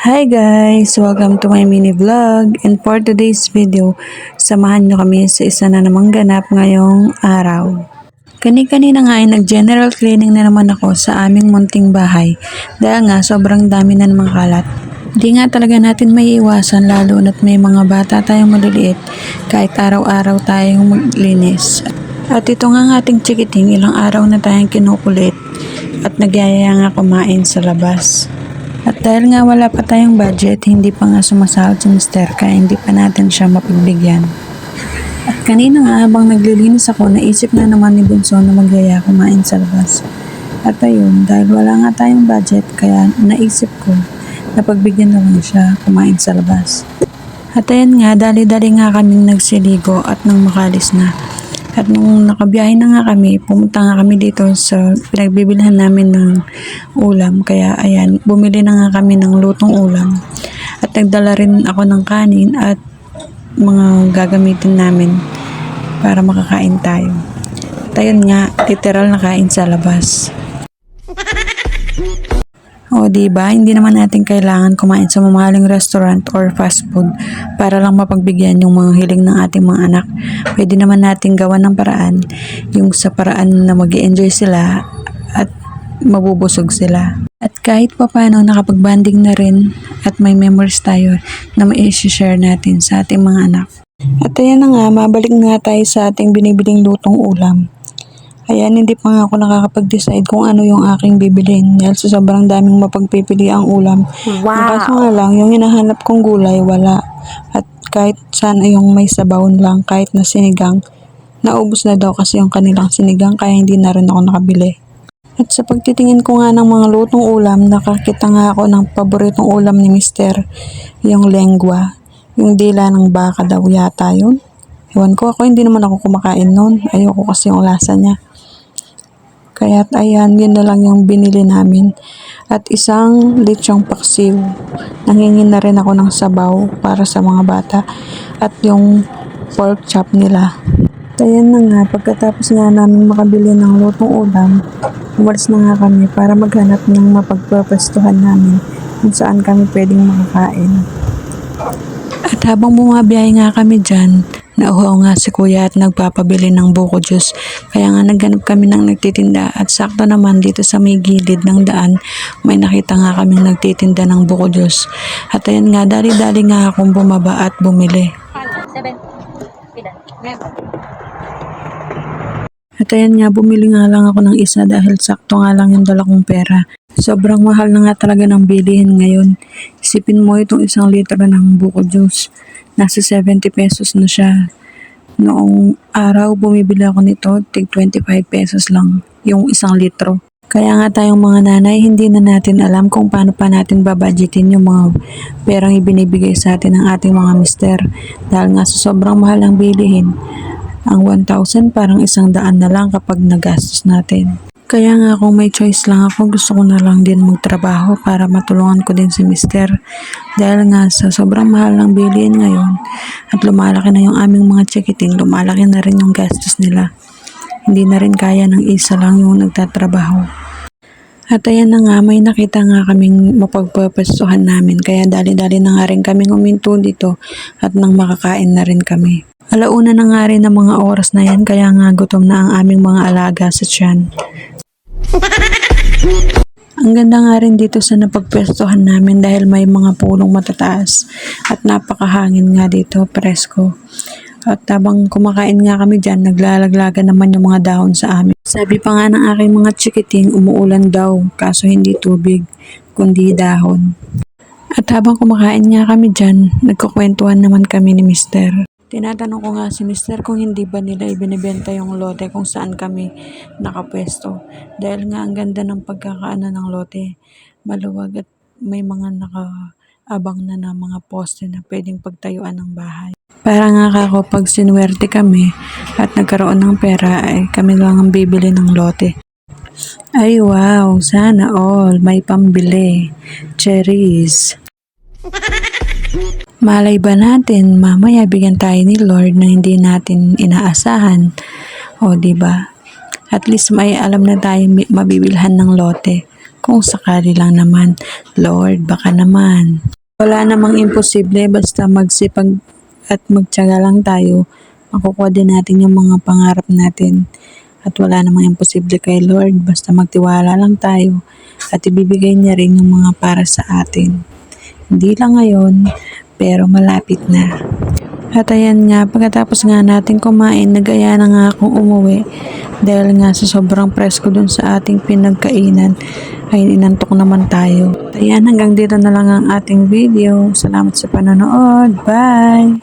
Hi guys! Welcome to my mini vlog, and for today's video, samahan nyo kami sa isa na namang ganap ngayong araw. Kani-kanina nga ay nag-general cleaning na naman ako sa aming munting bahay dahil nga sobrang dami na namang kalat. Di nga talaga natin may iwasan lalo na't may mga bata tayong maliliit kahit araw-araw tayong maglinis. At ito nga ang ating chikiting, ilang araw na tayong kinukulit at nagyayaya nga kumain sa labas. At dahil nga wala pa tayong budget, hindi pa nga sumasahod si Mister kaya hindi pa natin siya mapagbigyan. At kanina nga habang naglilinis ako, naisip na naman ni Bunso na magyaya kumain sa labas. At ayun, dahil wala nga tayong budget kaya naisip ko na pagbigyan na lang siya kumain sa labas. At ayun nga, dali-dali nga kaming nagsiligo at nang makalis na. At nung nakabiyahe na nga kami, pumunta nga kami dito sa pinagbibilhan namin ng ulam. Kaya ayan, bumili na nga kami ng lutong ulam. At nagdala rin ako ng kanin at mga gagamitin namin para makakain tayo. At ayun nga, literal na kain sa labas. O diba, hindi naman natin kailangan kumain sa mamahaling restaurant or fast food para lang mapagbigyan yung mga hiling ng ating mga anak. Pwede naman natin gawan ng paraan, yung sa paraan na mag-enjoy sila at mabubusog sila. At kahit pa paano nakapag-banding na rin at may memories tayo na mai-share natin sa ating mga anak. At ayan na nga, mabalik na tayo sa ating binibiling lutong ulam. Ayan, hindi pa nga ako nakakapag-decide kung ano yung aking bibilhin dahil sa sobrang daming mapagpipili ang ulam. Wow! Ang kaso nga lang, yung hinahanap kong gulay, wala. At kahit sana yung may sabaw lang, kahit na sinigang, naubos na daw kasi yung kanilang sinigang kaya hindi na rin ako nakabili. At sa pagtitingin ko nga ng mga lutong ulam, nakakita nga ako ng paboritong ulam ni Mister, yung lengua. Yung dila ng baka daw yata yun. Ewan ko, ako hindi naman ako kumakain nun. Ayoko kasi yung lasa niya. Kaya ayan, yun na lang yung binili namin. At isang lechong paksiw. Nangingin na rin ako ng sabaw para sa mga bata. At yung pork chop nila. At ayan na nga, pagkatapos nga namin makabili ng lutong ulam, umalis na nga kami para maghanap ng mapagpapastuhan namin kung saan kami pwedeng makakain. At habang bumabiyahe nga kami dyan, nauhaw nga si kuya at nagpapabili ng buko juice. Kaya nga naghanap kami ng nagtitinda at sakto naman dito sa may gilid ng daan, may nakita nga kaming nagtitinda ng buko juice. At ayan nga, dali-dali nga akong bumaba at bumili. 7. At ayan nga, bumili nga lang ako ng isa dahil sakto nga lang yung dala kong pera. Sobrang mahal na nga talaga ng bilihin ngayon. Isipin mo itong 1 litro ng buko juice. Nasa 70 pesos na siya. Noong araw, bumibili ako nito, tig 25 pesos lang yung 1 litro. Kaya nga tayong mga nanay, hindi na natin alam kung paano pa natin babudgetin yung mga perang ibinibigay sa atin ng ating mga mister. Dahil nga sa sobrang mahal ang bilihin, ang 1,000 parang 100 na lang kapag nagastos natin. Kaya nga kung may choice lang ako, gusto ko na lang din magtrabaho para matulungan ko din si mister. Dahil nga sa sobrang mahal ng bilihin ngayon at lumalaki na yung aming mga chikiting, lumalaki na rin yung gastos nila. Hindi na rin kaya ng isa lang yung nagtatrabaho. At ayan na nga, may nakita nga kaming mapagpapastuhan namin kaya dali-dali na nga rin kaming uminto dito at nang makakain na rin kami. Alauna na nga rin ng mga oras na yan kaya nga gutom na ang aming mga alaga sa tiyan. Ang ganda nga rin dito sa napagpwestuhan namin dahil may mga pulong matataas at napakahangin nga dito, presko. At habang kumakain nga kami dyan, naglalaglagan naman yung mga dahon sa amin. Sabi pa nga ng aking mga chikiting, umuulan daw, kaso hindi tubig, kundi dahon. At habang kumakain nga kami dyan, nagkukwentuhan naman kami ni Mister. Tinatanong ko nga si Mister kung hindi ba nila ibinibenta yung lote kung saan kami nakapwesto. Dahil nga ang ganda ng pagkakaano ng lote, maluwag at may mga nakaabang na mga poste na pwedeng pagtayuan ng bahay. Para nga ako pag sinuwerte kami at nagkaroon ng pera ay kami lang ang bibili ng lote. Ay wow, sana all, may pambili. Cherries. Malay ba natin, mamaya bigyan tayo ni Lord na hindi natin inaasahan. O diba? At least may alam na tayo mabibilhan ng lote. Kung sakali lang naman, Lord, baka naman. Wala namang imposible, basta magsipag at magtiyaga lang tayo, makukuha din natin yung mga pangarap natin. At wala namang imposible kay Lord, basta magtiwala lang tayo at ibibigay niya rin yung mga para sa atin. Hindi lang ngayon, pero malapit na. At ayan nga, pagkatapos nga natin kumain, nag-aya na nga akong umuwi dahil nga sa sobrang presko dun sa ating pinagkainan ay inantok naman tayo. Ayan, hanggang dito na lang ang ating video. Salamat sa panonood. Bye!